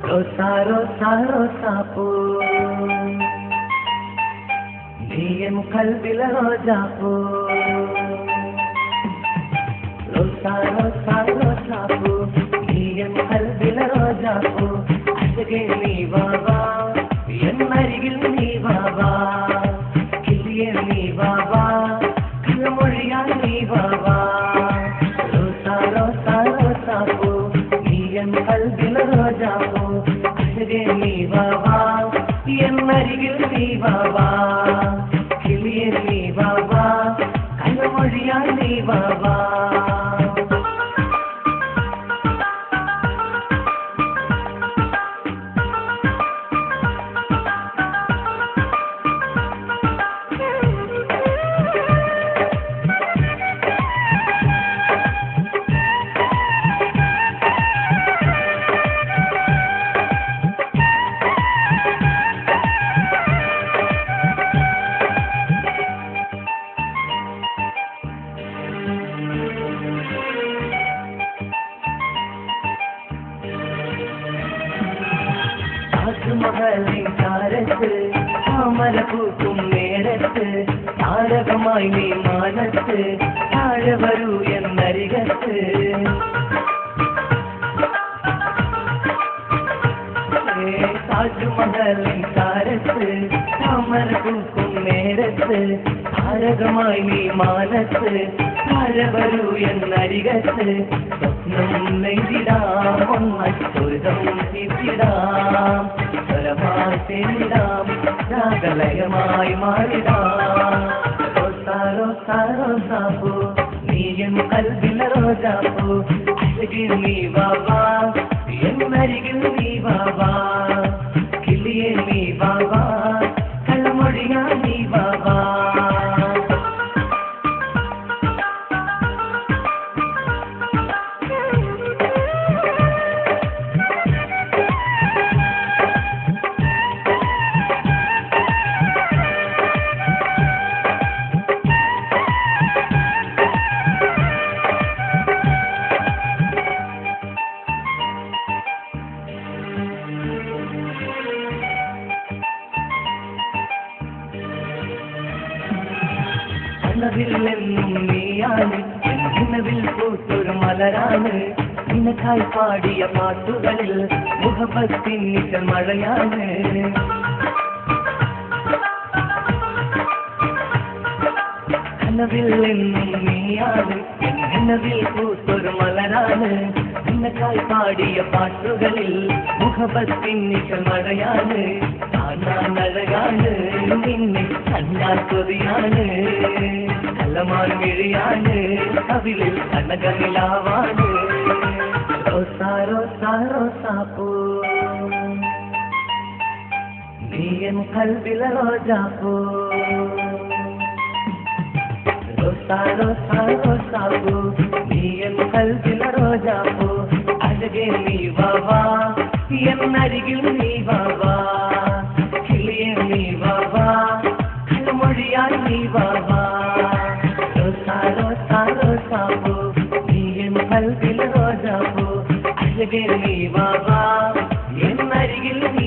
Rosa, rosa, rosa poo, diyem kalbila roja poo. Rosa, rosa, rosa poo, diyem kalbila roja poo. Asage nee baba, yen marigil nee baba, kiliye nee baba, kalamoliya nee baba. Rosa, rosa, rosa poo, diyem kalbila roja poo. Nee baba yen marigil nee baba kiliye nee baba kalamoliya nee baba മകളിൻ ചാരത്ത് താമര പൂക്കും നേരത്ത് താരകമായി നീ മാനത്ത് താഴെ വരൂ എന്നരികത്ത് താജ്മഹലിൻ ചാരത്ത് താമര പൂക്കും നേരത്ത് താരകമായി നീ മാനത്ത് താഴെ വരൂ എന്നരികത്ത് സ്വപ്നം നെയ്തിടാം ഒന്നൊരുതം തീർത്തിടാം സ്വരമായിടാം രാഗലയമായി മാറിടാം റോസാ റോസാ റോസാ പൂ നീയും കൽബില റോജാ പൂ അരികിൽ നീ ബാബാ എന്നരികിൽ നീ ബാബാ കിളിയെ നീ ബാബാ കള്ളമൊഴിയാ നീ ബാബാ ിലെന്നും നീയാണ് നിലവിൽ പൂത്തൊരു മലരാണ് നിനക്കായി പാടിയ പാട്ടുകളിൽ മുഹബത്തിൻ നിഴൽ മഴയാണ് കനവിൽ എന്നും നീയാണ് നിലവിൽ പൂത്തൊരു മലരാണ് നിനക്കായി പാടിയ പാട്ടുകളിൽ മുഹബത്തിൻ നിഴൽ മഴയാണ് അഴകാണ് നിന്നെ കണ്ടാൽ കൊതിയാണ് കലമാൻ മിഴിയാണ് കവിളിൽ കനകനിലാവാണ് റോസാ റോസാ റോസാ പൂ നീയൻ കൽബില റോജാ പൂ റോസാ റോസാ റോസാ പൂ നീയൻ കൽബില റോജാ പൂ അഴകേ നീ ബാബാ എന്നരികിൽ നീ ബാബാ നീ ബാബാ കൽമൊഴിയാ നീ ബാബാ റോസാ റോസാ റോസാ പൂ നീയും കൽബിൽ റോജാ പൂ അഴകേ നീ ബാബാ എന്നരികിൽ നീ